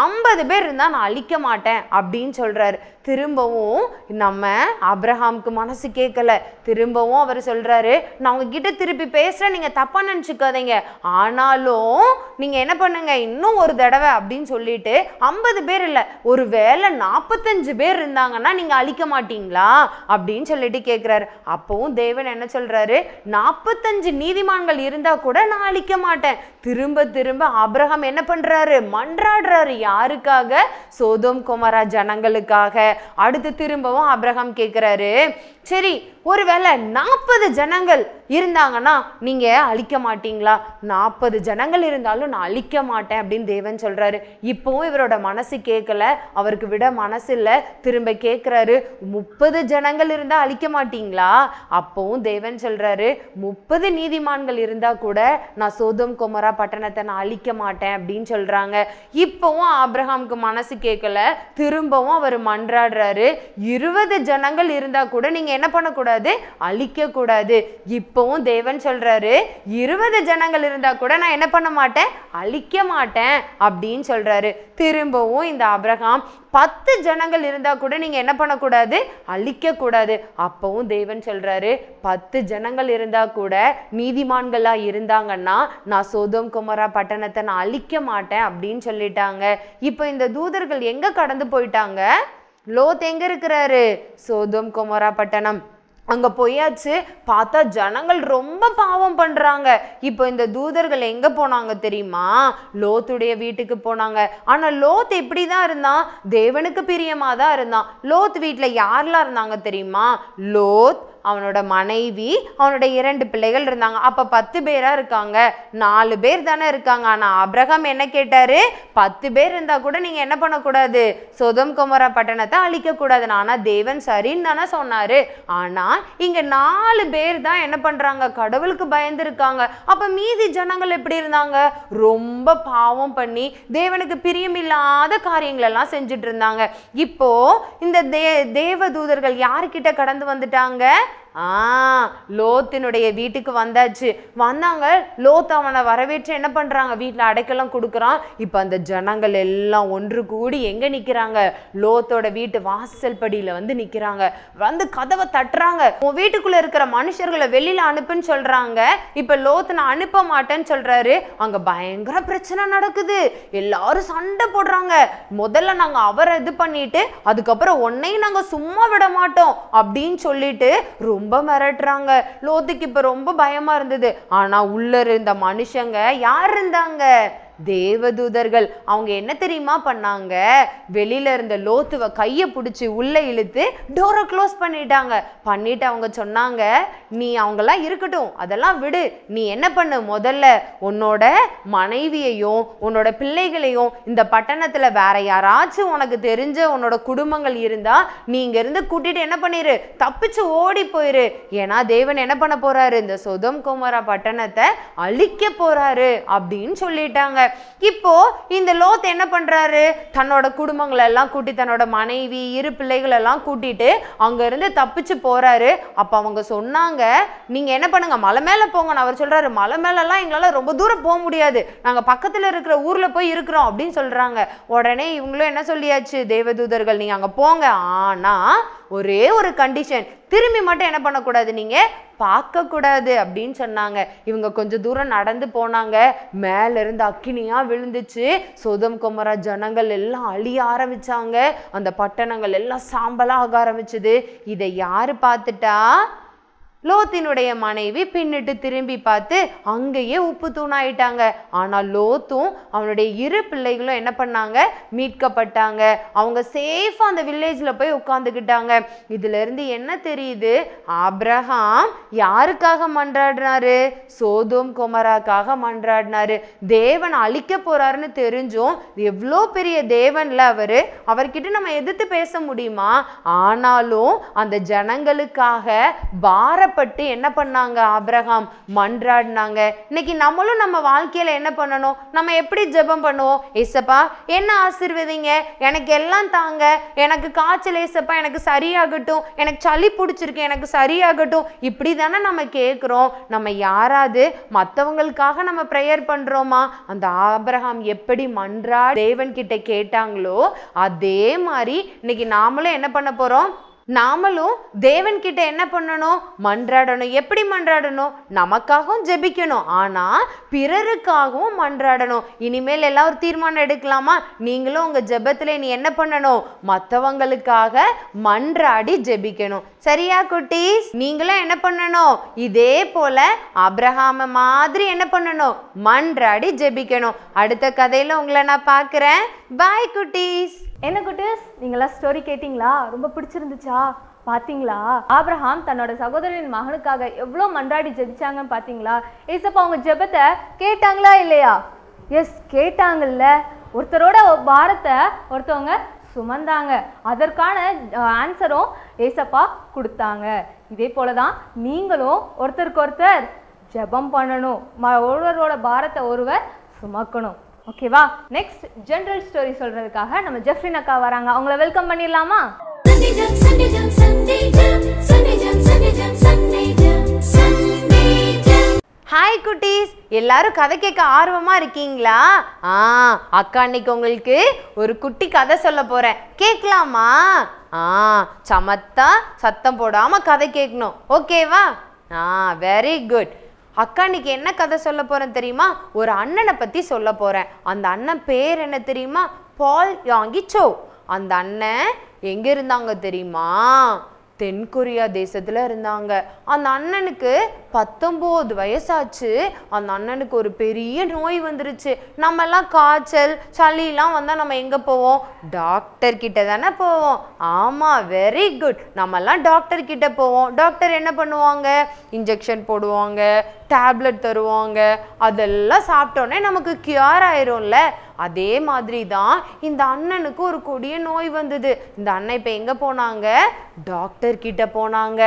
50 பேர் இருந்தா நான் அழிக்க மாட்டேன் அப்படின்னு சொல்றாரு. திரும்பவும் நம்ம ஆபிரகாமுக்கு மனசு கேட்கல. திரும்பவும் அவர் சொல்றாரு, நான் உங்ககிட்ட திருப்பி பேசுறேன், நீங்க தப்பா நினைச்சுக்காதீங்க, ஆனாலும் நீங்க என்ன பண்ணுங்க இன்னும் ஒரு தடவை அப்படின்னு சொல்லிட்டு 50 பேர் இல்ல, ஒரு வேளை 45 பேர் இருந்தாங்கன்னா நீங்க அழிக்க மாட்டீங்களா அப்படின்னு சொல்லிட்டு கேட்கிறாரு. அப்பவும் தேவன் என்ன சொல்றாரு? 45 நீதிமான்கள் இருந்தா கூட நான் அழிக்க மாட்டேன். திரும்ப திரும்ப ஆபிரகாம் என்ன பண்றாரு? மன்றாடுறாரு. யாருக்காக? சோதோம் கொமரா ஜனங்களுக்காக. அடுத்து திரும்பவும் ஆபிரகாம் கேட்கிறாரு, சரி ஒருவேளை 40 ஜனங்கள் இருந்தாங்கன்னா நீங்க அழிக்க மாட்டீங்களா? 40 ஜனங்கள் இருந்தாலும் நான் அழிக்க மாட்டேன் அப்படின்னு தேவன் சொல்றாரு. இப்பவும் இவரோட மனசு கேட்கல, அவருக்கு விட மனசு இல்ல. திரும்ப கேட்கிறாரு, 30 ஜனங்கள் இருந்தா அழிக்க மாட்டீங்களா? அப்பவும் தேவன் சொல்றாரு, 30 நீதிமான்கள் இருந்தா கூட நான் சோதோம் கொமரா பட்டணத்தை நான் அழிக்க மாட்டேன் அப்படின்னு சொல்றாங்க. இப்பவும் ஆபிரகாமுக்கு மனசு கேட்கல. திரும்பவும் அவர் மன்றாடுறாரு, 20 ஜனங்கள் இருந்தா கூட நீங்க என்ன பண்ணக்கூடாது? அழிக்க கூடாது. இப்பவும் தேவன் சொல்றாரு, 20 ஜனங்கள் இருந்தா கூட நான் என்ன பண்ண மாட்டேன்? அழிக்க மாட்டேன் அப்படின்னு சொல்றாரு. திரும்பவும் இந்த ஆபிரகாம் 10 ஜனங்கள் இருந்தா கூட நீங்க என்ன பண்ணக்கூடாது? அழிக்க கூடாது. அப்பவும் தேவன் சொல்றாரு, 10 ஜனங்கள் இருந்தா கூட நீதிமான்களா இருந்தாங்கன்னா நான் சோதோம் கொமரா பட்டணத்தை நான் அழிக்க மாட்டேன் அப்படின்னு சொல்லிட்டாங்க. இப்போ இந்த தூதர்கள் எங்க கடந்து போயிட்டாங்க? லோத் எங்க இருக்கிறாரு? சோதோம் கொமோரா பட்டணம். அங்க போயாச்சு. பார்த்தா ஜனங்கள் ரொம்ப பாவம் பண்றாங்க. இப்போ இந்த தூதர்கள் எங்க போனாங்க தெரியுமா? லோத்துடைய வீட்டுக்கு போனாங்க. ஆனா லோத் எப்படிதான் இருந்தான்? தேவனுக்கு பிரியமா தான் இருந்தான். லோத் வீட்டுல யாரெல்லாம் இருந்தாங்க தெரியுமா? லோத், அவனோட மனைவி, அவனோட 2 பிள்ளைகள் இருந்தாங்க. அப்ப 10 பேரா இருக்காங்க. 4 பேர் தானே இருக்காங்க. ஆனா ஆபிரகாம் என்ன கேட்டாரு? 10 பேர் இருந்தா கூட நீங்க என்ன பண்ணக்கூடாது? சோதோம் கொமோரா பட்டணத்தை அழிக்க கூடாது. ஆனா தேவன் சரின்னு தானே சொன்னாரு. ஆனா இங்க 4 பேர் தான் என்ன பண்றாங்க? கடவுளுக்கு பயந்து இருக்காங்க. அப்ப மீதி ஜனங்கள் எப்படி இருந்தாங்க? ரொம்ப பாவம் பண்ணி தேவனுக்கு பிரியமில்லாத காரியங்கள் எல்லாம் செஞ்சுட்டு இருந்தாங்க. இப்போ இந்த தேவதூதர்கள் யாருக்கிட்ட கடந்து வந்துட்டாங்க? லோத்தினுடைய வீட்டுக்கு வந்தாச்சு. வந்தாங்க. லோத் அவனை வரவேற்று என்ன பண்றாங்க? வீட்டுல அடைக்கலம் கொடுக்குறான். இப்ப அந்த ஜனங்கள் எல்லாம் ஒன்று கூடி எங்க நிக்கிறாங்க? லோத்தோட வீட்டு வாசல் படியில வந்து நிக்கிறாங்க. வந்து கதவை தட்டுறாங்க. உன் வீட்டுக்குள்ள இருக்கிற மனுஷர்களை வெளியில அனுப்புன்னு சொல்றாங்க. இப்ப லோத் நான் அனுப்ப மாட்டேன்னு சொல்றாரு. அங்க பயங்கர பிரச்சனை நடக்குது. எல்லாரும் சண்டை போடுறாங்க. முதல்ல நாங்க அவரை இது பண்ணிட்டு அதுக்கப்புறம் உன்னையும் நாங்க சும்மா விட மாட்டோம் அப்படின்னு சொல்லிட்டு ரொம்ப மிரட்டுறாங்க. லோத்துக்கு இப்ப ரொம்ப பயமா இருந்தது. ஆனா உள்ள இருந்த மனுஷங்க யார் இருந்தாங்க? தேவதூதர்கள். அவங்க என்ன தெரியுமா பண்ணாங்க? வெளியில இருந்த லோத்துவ கையை பிடிச்சி உள்ள இழுத்து டோரை க்ளோஸ் பண்ணிட்டாங்க. பண்ணிட்டு அவங்க சொன்னாங்க, நீ அவங்கெல்லாம் இருக்கட்டும், அதெல்லாம் விடு. நீ என்ன பண்ணு? முதல்ல உன்னோட மனைவியையும் உன்னோட பிள்ளைகளையும் இந்த பட்டணத்துல வேற யாராச்சும் உனக்கு தெரிஞ்ச உன்னோட குடும்பங்கள் இருந்தா நீ இங்க இருந்து கூட்டிட்டு என்ன பண்ணிரு? தப்பிச்சு ஓடி போயிரு. ஏன்னா தேவன் என்ன பண்ண போறாரு? இந்த சோதோம் கொமோரா பட்டணத்தை அழிக்க போறாரு அப்படின்னு சொல்லிட்டாங்க. இப்போ இந்த லோத் என்ன பண்றாரு? தன்னோட குடும்பங்களை எல்லாம் கூட்டி, தன்னோட மனைவி 2 பிள்ளைகள் எல்லாம் கூட்டிட்டு அங்க இருந்து தப்பிச்சு போறாரு. அப்ப அவங்க சொன்னாங்க, நீங்க என்ன பண்ணுங்க, மலை மேல போங்க. அவர் சொல்றாரு, மலை மேல எல்லாம் எங்களால ரொம்ப தூரம் போக முடியாது, நாங்க பக்கத்துல இருக்கிற ஊர்ல போய் இருக்கிறோம் அப்படின்னு சொல்றாங்க. உடனே இவங்களும் என்ன சொல்லியாச்சு? தேவதூதர்கள், நீங்க அங்க போங்க. ஆனா ஒரே ஒரு கண்டிஷன், திரும்பி மட்டும் என்ன பண்ணக்கூடாது? நீங்க பார்க்க கூடாது அப்படின்னு சொன்னாங்க. இவங்க கொஞ்சம் தூரம் நடந்து போனாங்க. மேல இருந்து அக்கினியா விழுந்துச்சு. சோதோம் கொமோரா ஜனங்கள் எல்லாம் அழிய ஆரம்பிச்சாங்க. அந்த பட்டணங்கள் எல்லாம் சாம்பலா ஆக ஆரம்பிச்சது. இதை யாரு பார்த்துட்டா? லோத்தினுடைய மனைவி பின்னிட்டு திரும்பி பார்த்து அங்கேயே உப்பு தூணாயிட்டாங்க. ஆனா லோத்தும் அவனுடைய 2 பிள்ளைகளும் என்ன பண்ணாங்க? மீட்கப்பட்டாங்க. அவங்க சேஃபா அந்த வில்லேஜ்ல போய் உட்கார்ந்துக்கிட்டாங்க. இதுல இருந்து என்ன தெரியுது? ஆபிரகாம் யாருக்காக மன்றாடினாரு? சோதோம் கொமோராக்காக மன்றாடினாரு. தேவன் அழிக்க போறாருன்னு தெரிஞ்சும், எவ்வளோ பெரிய தேவன்ல அவர்கிட்ட நம்ம எதிர்த்து பேச முடியுமா? ஆனாலும் அந்த ஜனங்களுக்காக பார என்ன பண்ணாங்க? ஆபிரகாம் மன்றாடினாங்க. இன்னைக்கு நம்மளும் நம்ம வாழ்க்கையில என்ன பண்ணணும்? நம்ம எப்படி ஜெபம் பண்ணுவோம்? ஏசப்பா என்ன ஆசீர்வதிங்க, எனக்கு எல்லாம் தாங்க, எனக்கு காய்ச்சல் ஏசப்பா எனக்கு சரியாகட்டும், எனக்கு சளி பிடிச்சிருக்கு எனக்கு சரியாகட்டும், இப்படி தானே நம்ம கேட்குறோம். நம்ம யாராவது மற்றவங்களுக்காக நம்ம ப்ரேயர் பண்றோமா? அந்த ஆபிரகாம் எப்படி மன்றாடி தேவன் கிட்ட கேட்டாங்களோ அதே மாதிரி இன்னைக்கு நாமளும் என்ன பண்ண போறோம்? நாமளும் தேவன் கிட்ட என்ன பண்ணணும்? மன்றாடணும். எப்படி மன்றாடணும்? நமக்காகவும் ஜெபிக்கணும், ஆனா பிறருக்காகவும் மன்றாடணும். இனிமேல் எல்லாம் ஒரு தீர்மானம் எடுக்கலாமா? நீங்களும் உங்க ஜெபத்துல நீ என்ன பண்ணணும்? மற்றவங்களுக்காக மன்றாடி ஜெபிக்கணும். சரியா குட்டீஸ்? நீங்களும் என்ன பண்ணணும்? இதே போல ஆபிரகாம் மாதிரி என்ன பண்ணணும்? மன்றாடி ஜெபிக்கணும். அடுத்த கதையில உங்களை நான் பார்க்கிறேன். பாய் குட்டீஸ். என்ன குட்டீஸ், நீங்களா ஸ்டோரி கேட்டிங்களா? ரொம்ப பிடிச்சிருந்துச்சா? பார்த்தீங்களா? ஆபிரகாம் தன்னோட சகோதரனின் மகனுக்காக எவ்வளோ மன்றாடி ஜெபிச்சாங்கன்னு பார்த்தீங்களா? ஏசப்பா அவங்க ஜெபத்தை கேட்டாங்களா இல்லையா? எஸ், கேட்டாங்கல்ல. ஒருத்தரோட பாரத்தை ஒருத்தவங்க சுமந்தாங்க. அதற்கான ஆன்சரும் ஏசப்பா கொடுத்தாங்க. இதே போல தான் நீங்களும் ஒருத்தருக்கு ஒருத்தர் ஜெபம் பண்ணணும். ஒருவரோட பாரத்தை ஒருவர் சுமக்கணும். ஓகேவா? நெக்ஸ்ட் ஜெனரல் ஸ்டோரி சொல்றதுக்காக நம்ம ஜெஃப்ரின் அக்கா வராங்க. அவங்கள வெல்கம் பண்ணிடலாமா? ஹாய் குட்டீஸ், எல்லாரும் கதை கேட்க ஆர்வமா இருக்கீங்களா? அக்கா இன்னைக்கு உங்களுக்கு ஒரு குட்டி கதை சொல்ல போறேன். கேட்கலாமா? சமத்தா சத்தம் போடாம கதை கேட்கணும். ஓகேவா? Very good. அக்கா இன்னைக்கு என்ன கதை சொல்ல போறேன் தெரியுமா? ஒரு அண்ணனை பத்தி சொல்ல போறேன். அந்த அண்ணன் பேர் என்ன தெரியுமா? பால் யாங்கி சோ. அந்த அண்ணன் எங்க இருந்தாங்க தெரியுமா? தென்கொரியா தேசத்துல இருந்தாங்க. அந்த அண்ணனுக்கு 19 வயசாச்சு. அந்த அண்ணனுக்கு ஒரு பெரிய நோய் வந்துருச்சு. நம்ம எல்லாம் காய்ச்சல் சளிலாம் வந்தா நம்ம எங்க போவோம்? டாக்டர் கிட்ட தானே போவோம். ஆமா, வெரி குட். நம்ம எல்லாம் டாக்டர் கிட்ட போவோம். டாக்டர் என்ன பண்ணுவாங்க? இன்ஜெக்ஷன் போடுவாங்க, டேப்லெட் தருவாங்க. அதெல்லாம் சாப்பிட்டோன்னே நமக்கு கியூர் ஆயிரும்ல. அதே மாதிரி தான் இந்த அண்ணனுக்கு ஒரு கொடிய நோய் வந்தது. இந்த அண்ணன் இப்போ எங்கே போனாங்க? டாக்டர் கிட்ட போனாங்க.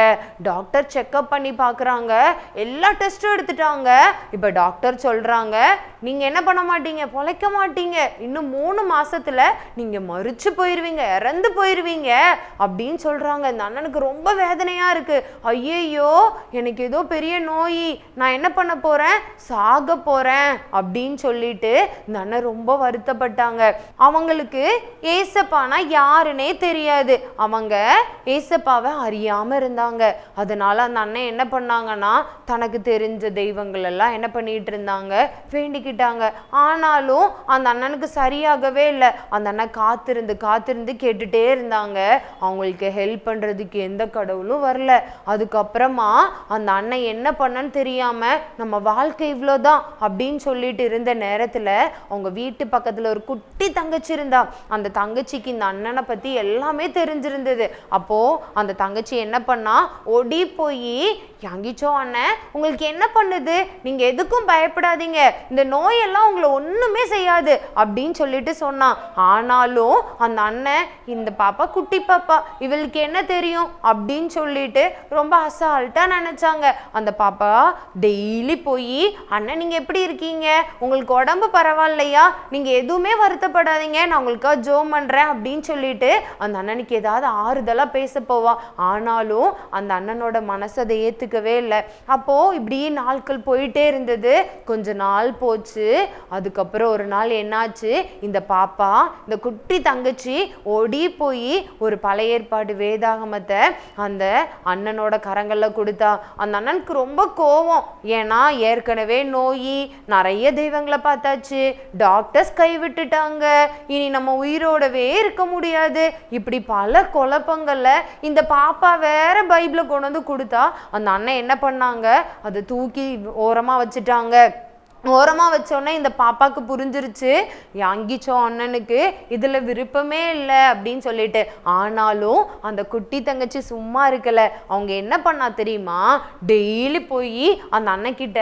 டாக்டர் செக்அப் பண்ணி பார்க்குறாங்க. எல்லா டெஸ்ட்டும் எடுத்துட்டாங்க. இப்போ டாக்டர் சொல்கிறாங்க, நீங்கள் என்ன பண்ண மாட்டீங்க, பொழைக்க மாட்டீங்க. இன்னும் 3 மாசத்துல நீங்கள் மரிச்சு போயிடுவீங்க, இறந்து போயிடுவீங்க அப்படின்னு சொல்கிறாங்க. இந்த அண்ணனுக்கு ரொம்ப வேதனையாக இருக்குது. ஐயையோ, எனக்கு ஏதோ பெரிய நோய், நான் என்ன பண்ண போகிறேன், சாக போகிறேன் அப்படின்னு சொல்லிட்டு இந்த அண்ணன் ரொம்ப வருத்தப்பட்டாங்க. அவங்களுக்கு ஏசப்பானா யாருன்னே தெரியாது. அவங்க ஏசப்பாவை அறியாம இருந்தாங்க. அதனால அந்த அண்ணன் என்ன பண்ணாங்கன்னா, தனக்கு தெரிஞ்ச தெய்வங்கள் எல்லாம் என்ன பண்ணிட்டு இருந்தாங்க, வேண்டிக்கிட்டாங்க. ஆனாலும் அந்த அண்ணனுக்கு சரியாகவே இல்லை. அந்த அண்ணன் காத்திருந்து காத்திருந்து கேட்டுட்டே இருந்தாங்க. அவங்களுக்கு ஹெல்ப் பண்றதுக்கு எந்த கடவுளும் வரல. அதுக்கப்புறமா அந்த அண்ணன் என்ன பண்ணன்னு தெரியாம, நம்ம வாழ்க்கை இவ்வளோதான் அப்படின்னு சொல்லிட்டு இருந்த நேரத்துல அவங்க வீட்டு பக்கத்துல ஒரு குட்டி தங்கச்சி இருந்தா. அந்த தங்கச்சிக்கு இந்த அண்ணனை பத்தி எல்லாமே தெரிஞ்சிருந்தது. அப்போ அந்த தங்கச்சி என்ன பண்ணா, ஓடி போய், யாங்கிச்சோ அண்ணன் உங்களுக்கு என்ன பண்ணுது, நீங்க எதுக்கும் பயப்படாதீங்க, இந்த நோயெல்லாம் உங்களை ஒண்ணுமே செய்யாது அப்படின்னு சொல்லிட்டு சொன்னான். ஆனாலும் அந்த அண்ணன், இந்த பாப்பா குட்டி பாப்பா, இவளுக்கு என்ன தெரியும் அப்படின்னு சொல்லிட்டு ரொம்ப அசால்ட்டா நினைச்சாங்க. அந்த பாப்பா டெய்லி போய், அண்ணன் நீங்க எப்படி இருக்கீங்க, உங்களுக்கு உடம்பு பரவாயில்லையா, நீங்க எதுவுமே வருத்தப்படாதீங்க, நான் உங்களுக்காக ஜோம் பண்றேன் அப்படின்னு சொல்லிட்டு அந்த அண்ணனுக்கு ஏதாவது ஆறுதலா பேச போவா. ஆனாலும் அந்த அண்ணனோட மனசை அதை ஏத்துக்கவே இல்லை. அப்போ இப்படி நாட்கள் போயிட்டே இருந்தது. கொஞ்ச நாள் போச்சு. அதுக்கப்புறம் ஒரு நாள் என்னாச்சு, இந்த பாப்பா, இந்த குட்டி தங்கச்சி ஓடி போய் ஒரு பழைய ஏற்பாடு வேதாகமத்தை அந்த அண்ணனோட கரங்கள்ல கொடுத்தா. அந்த அண்ணனுக்கு ரொம்ப கோவம். ஏன்னா ஏற்கனவே நோய், நிறைய தெய்வங்களை பார்த்தாச்சு, டாக்டர்ஸ் கைவிட்டுட்டாங்க, இனி நம்ம உயிரோடவே இருக்க முடியாது, இப்படி பல குழப்பங்கள்ல இந்த பாப்பா வேற பைபிளை கொண்டு வந்து கொடுத்தா. அந்த அண்ணன் என்ன பண்ணாங்க, அதை தூக்கி ஓரமா வச்சுட்டாங்க. ஓரமா வச்சோடனே இந்த பாப்பாக்கு புரிஞ்சிருச்சு, யாங்கிச்சோ அண்ணனுக்கு இதுல விருப்பமே இல்லை அப்படின்னு சொல்லிட்டு. ஆனாலும் அந்த குட்டி தங்கச்சி சும்மா இருக்கல. அவங்க என்ன பண்ணா தெரியுமா, டெய்லி போய் அந்த அண்ணன் கிட்ட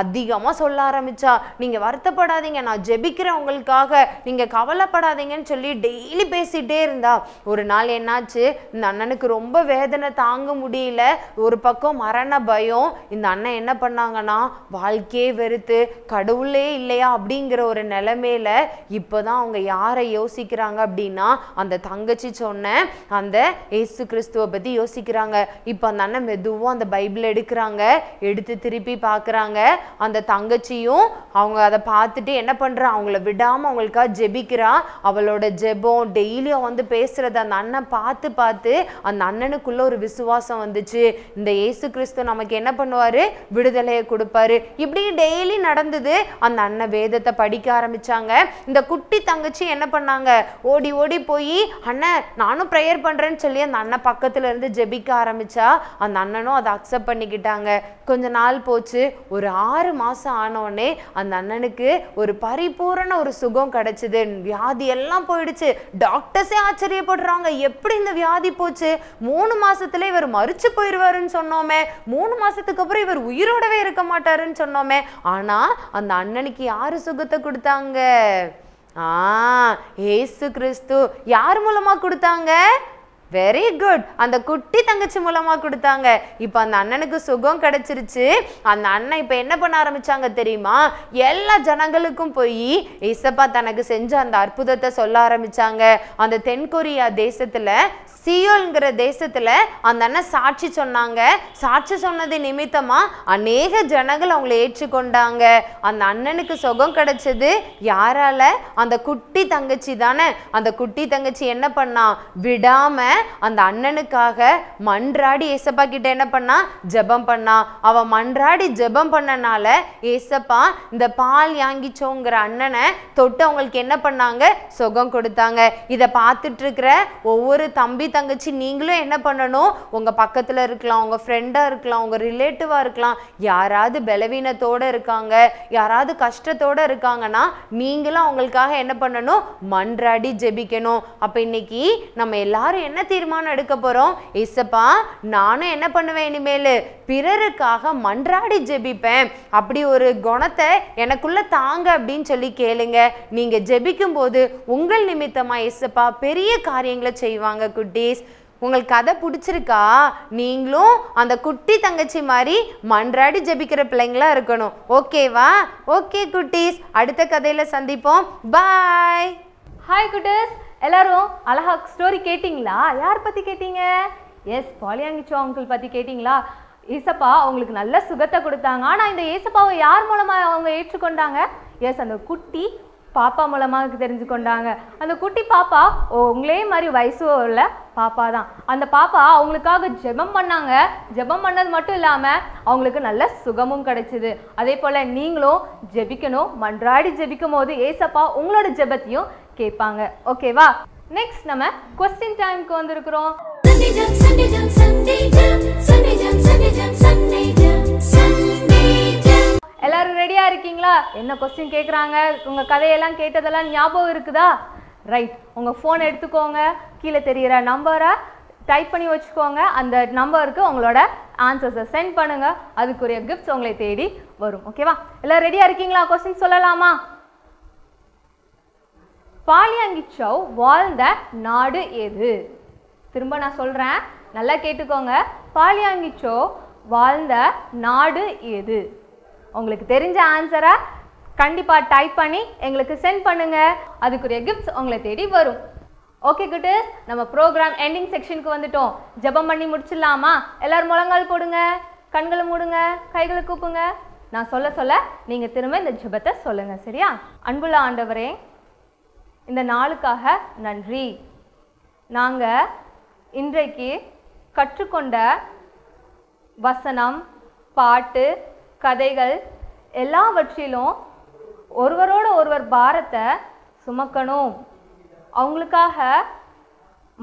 அதிகமா சொல்ல ஆரம்பிச்சா, நீங்க வருத்தப்படாதீங்க, நான் ஜெபிக்கிறேன் உங்களுக்காக, நீங்க கவலைப்படாதீங்கன்னு சொல்லி டெய்லி பேசிட்டே இருந்தா. ஒரு நாள் என்னாச்சு, இந்த அண்ணனுக்கு ரொம்ப வேதனை தாங்க முடியல. ஒரு பக்கம் மரண பயம். இந்த அண்ணன் என்ன பண்ணாங்கன்னா, வாழ்க்கையே வெறுத்து கடவுளே இல்லையா அப்படிங்கிற ஒரு நிலைமையில இப்போதான் அவங்க யாரை யோசிக்கிறாங்க அப்படின்னா, அந்த தங்கச்சி சொன்ன அந்த ஏசு கிறிஸ்துவை பத்தி யோசிக்கிறாங்க. இப்போ அந்த அண்ணன் மெதுவாக அந்த பைபிள் எடுக்கிறாங்க, எடுத்து திருப்பி பார்க்குறாங்க. அந்த தங்கச்சியும் அவங்க அதை பார்த்துட்டு என்ன பண்றா, அவங்கள விடாம அவங்களுக்காக ஜெபிக்கிறா. அவளோட ஜெபம் டெய்லியும் வந்து பேசுறது அந்த அண்ணன் பார்த்து பார்த்து அந்த அண்ணனுக்குள்ள ஒரு விசுவாசம் வந்துச்சு. இந்த ஏசு கிறிஸ்து நமக்கு என்ன பண்ணுவாரு, விடுதலையை கொடுப்பாரு. இப்படி டெய்லி நடந்தது. அந்த அண்ணன் வேதத்தை படிக்க ஆரம்பிச்சாங்க. இந்த குட்டி தங்கச்சி என்ன பண்ணாங்க, ஓடி ஓடி போய், அண்ணன் நானும் ப்ரேயர் பண்றேன்னு சொல்லி அந்த அண்ணன் பக்கத்துல இருந்து ஜெபிக்க ஆரம்பிச்சா. அந்த அண்ணனும் அதை அக்செப்ட் பண்ணிக்கிட்டாங்க. கொஞ்ச நாள் போச்சு. ஒரு 6 மாசம் ஆனோடனே அந்த அண்ணனுக்கு ஒரு பரிபூரண ஒரு சுகம் கிடைச்சது. வியாதி எல்லாம் போயிடுச்சு. டாக்டர்ஸே ஆச்சரியப்படுறாங்க, எப்படி இந்த வியாதி போச்சு, 3 மாசத்துல இவர் மரிச்சு போயிடுவாருன்னு சொன்னோமே, 3 மாசத்துக்கு அப்புறம் இவர் உயிரோடவே இருக்க மாட்டாருன்னு சொன்னோமே. ஆனா அந்த அண்ணனுக்கு யாரு சுகத்தை கொடுத்தாங்க, ஏசு கிறிஸ்து. யார் மூலமா கொடுத்தாங்க, வெரி குட், அந்த குட்டி தங்கச்சி மூலமா கொடுத்தாங்க. இப்போ அந்த அண்ணனுக்கு சுகம் கிடைச்சிருச்சு. அந்த அண்ணன் இப்போ என்ன பண்ண ஆரம்பிச்சாங்க தெரியுமா, எல்லா ஜனங்களுக்கும் போய் ஏசப்பா தனக்கு செஞ்ச அந்த அற்புதத்தை சொல்ல ஆரம்பிச்சாங்க. அந்த தென்கொரியா தேசத்துல, சியோல்ங்கிற தேசத்துல அந்த அண்ணன் சாட்சி சொன்னாங்க. சாட்சி சொன்னது நிமித்தமா அநேக ஜனங்கள் அவங்களை ஏற்றுக்கொண்டாங்க. அந்த அண்ணனுக்கு சுகம் கிடைச்சது யாரால, அந்த குட்டி தங்கச்சி தானே. அந்த குட்டி தங்கச்சி என்ன பண்ணா, விடாம அந்த அண்ணனுக்காக மன்றாடி ஏசப்பா கிட்ட என்ன பண்ணா, ஜெபம் பண்ணா. அவ மன்றாடி ஜெபம் பண்ணனால ஏசப்பா இந்த பால் யாங்கிச்சோங்கிற அண்ணனை தொட்டு அவங்களுக்கு என்ன பண்ணாங்க, சுகம் கொடுத்தாங்க. இதை பார்த்துட்டு இருக்கிற ஒவ்வொரு தம்பி தங்கச்சி நீங்களும் என்ன பண்ணணும், உங்க பக்கத்துல இருக்கலாம், உங்க ஃப்ரெண்டா இருக்கலாம், உங்க ரிலேட்டிவா இருக்கலாம், யாராவது பலவீனத்தோட இருக்காங்க, யாராவது கஷ்டத்தோட இருக்காங்கன்னா நீங்களும் அவங்களுக்காக என்ன பண்ணணும், மன்றாடி ஜெபிக்கணும். அப்ப இன்னைக்கு நம்ம எல்லாரும் என்ன தீர்மானம் எடுக்க போறோம், ஏசப்பா நானும் என்ன பண்ணுவேன், இனிமேல் பிறருக்காக மன்றாடி ஜெபிப்பேன், அப்படி ஒரு குணத்தை எனக்குள்ள தாங்க அப்படின்னு சொல்லி கேளுங்க. நீங்க ஜெபிக்கும் போது உங்கள் நிமித்தமா ஏசப்பா பெரிய காரியங்களை செய்வாங்க. குட்டீஸ், உங்களுக்கு கதை பிடிச்சிருக்கா? நீங்களும் அந்த குட்டி தங்கச்சி மாதிரி மன்றாடி ஜெபிக்கிற பிள்ளைங்களா இருக்கணும். ஓகேவா? ஓகே குட்டீஸ், அடுத்த கதையில சந்திப்போம். பாய். ஹாய் குட்டீஸ், எல்லாரும் அழகா ஸ்டோரி கேட்டிங்களா? யார் பற்றி கேட்டீங்க? எஸ், பாலியாங்கிச்சோ அங்கிள் பற்றி கேட்டிங்களா? ஏசப்பா அவங்களுக்கு நல்ல சுகத்தை கொடுத்தாங்க. ஆனால் இந்த ஏசப்பாவை யார் மூலமாக அவங்க ஏற்றுக்கொண்டாங்க? எஸ், அந்த குட்டி பாப்பா மூலமாக தெரிஞ்சுக்கொண்டாங்க. அந்த குட்டி பாப்பா உங்களே மாதிரி வயசு உள்ள பாப்பா தான். அந்த பாப்பா அவங்களுக்காக ஜெபம் பண்ணாங்க. ஜெபம் பண்ணது மட்டும் இல்லாமல் அவங்களுக்கு நல்ல சுகமும் கிடைச்சிது. அதே போல் நீங்களும் ஜெபிக்கணும். மன்றாடி ஜெபிக்கும் போது ஏசப்பா உங்களோட ஜெபத்தையும் கேட்பாங்க. ஓகேவா? நெக்ஸ்ட் நம்ம क्वेश्चन டைம்க்கு வந்திருக்கிறோம். எல்லாரும் ரெடியா இருக்கீங்களா? என்ன क्वेश्चन கேக்குறாங்க? உங்க கதையெல்லாம் கேட்டதெல்லாம் ஞாபகம் இருக்குதா? ரைட், உங்க ஃபோன் எடுத்துக்கோங்க, கீழே தெரிகிற நம்பரை டைப் பண்ணி வச்சுக்கோங்க. அந்த நம்பருக்கு உங்களோட ஆன்சர்ஸை சென்ட் பண்ணுங்க. அதுக்குரிய கிஃப்ட்ஸ் உங்களை தேடி வரும். ஓகேவா? எல்லாரும் ரெடியா இருக்கீங்களா? क्वेश्चन சொல்லலாமா? பாலியாங்கிச்சோ வாழ்ந்த நாடு எது? திரும்ப நான் சொல்றேன், நல்லா கேட்டுக்கோங்க. பாலியாங்கிச்சோ வாழ்ந்த நாடு எது? உங்களுக்கு தெரிஞ்ச ஆன்சரை கண்டிப்பாக டைப் பண்ணி எங்களுக்கு சென்ட் பண்ணுங்க. அதுக்குரிய கிஃப்ட்ஸ் உங்களை தேடி வரும். ஓகே குட்டீஸ், நம்ம ப்ரோக்ராம் எண்டிங் செக்ஷனுக்கு வந்துட்டோம். ஜெபம் பண்ணி முடிச்சிடலாமா? எல்லாரும் முழங்கால் போடுங்க, கண்களை மூடுங்க, கைகளை கூப்புங்க. நான் சொல்ல சொல்ல நீங்கள் திரும்ப இந்த ஜெபத்தை சொல்லுங்க. சரியா? அன்புள்ள ஆண்டவரே, இந்த நாளுக்காக நன்றி. நாங்கள் இன்றைக்கு கற்றுக்கொண்ட வசனம், பாட்டு, கதைகள் எல்லாவற்றிலும் ஒருவரோட ஒருவர் பாரத்தை சுமக்கணும், அவங்களுக்காக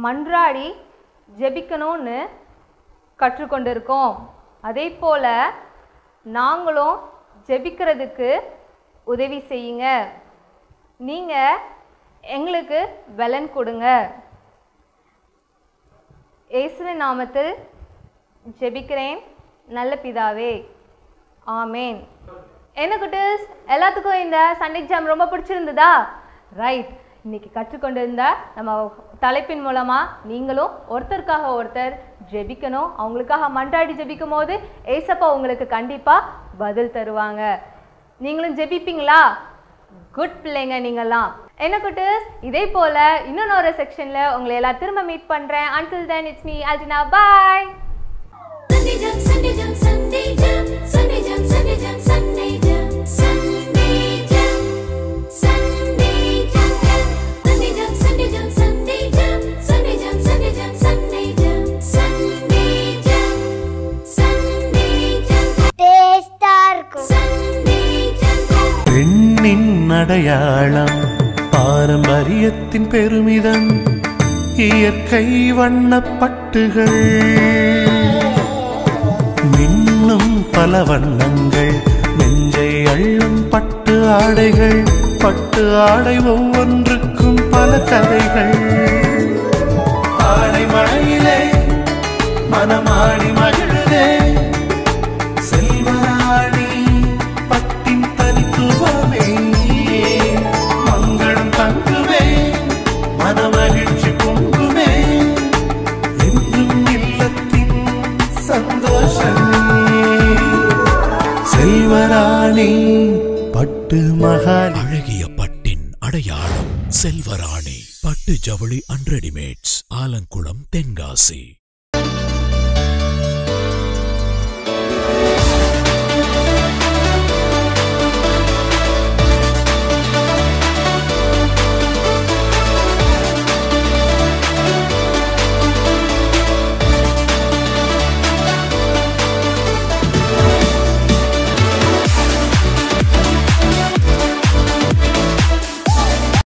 மன்றாடி ஜெபிக்கணும்னு கற்றுக்கொண்டிருக்கோம். அதே போல் நாங்களும் ஜெபிக்கிறதுக்கு உதவி செய்யுங்க. நீங்கள் எங்களுக்கு பலன் கொடுங்க. இயேசுவின் நாமத்தில் ஜெபிக்கிறேன் நல்ல பிதாவே, ஆமேன். என்ன குட்டீஸ், எல்லாத்துக்கும் இந்த சண்டே எக்ஸாம் ரொம்ப பிடிச்சிருந்ததா? ரைட், இன்னைக்கு கற்றுக்கொண்டிருந்த நம்ம தலைப்பின் மூலமாக நீங்களும் ஒருத்தருக்காக ஒருத்தர் ஜெபிக்கணும். அவங்களுக்காக மன்றாடி ஜெபிக்கும் போது ஏசப்பா உங்களுக்கு கண்டிப்பாக பதில் தருவாங்க. நீங்களும் ஜெபிப்பீங்களா? குட் பிள்ளைங்க நீங்கள்லாம். என்ன குட்டீஸ், இதே போல் இன்னொரு செக்ஷனில் உங்களை எல்லாம் திரும்ப மீட் பண்ணுறேன். Until then, it's me, Altina. Bye. பெண்ணின் அடையாளம், பாரம்பரியத்தின் பெருமிதம், இயற்கை வண்ணப்பட்டுகள், மின்னும் பல வண்ணங்கள், நெஞ்சை அள்ளும் பட்டு ஆடைகள், பட்டு ஆடை ஒவ்வொன்றுக்கும் பல கதைகள். ஆடை மழையிலே மனமாடி மகிழுதே, செல்வராணி பட்டின் தனித்துவமே, மங்களம் தங்குமே, மனமகிழ்ச்சி பொங்குமே, என்றும் இல்லத்தின் சந்தோஷமே. செல்வராணி பட்டு மகால், அழகிய பட்டின் அடையாளம் செல்வராணி பட்டு ஜவுளி அண்ட் ரெடிமேட்ஸ், ஆலங்குளம், தென்காசி.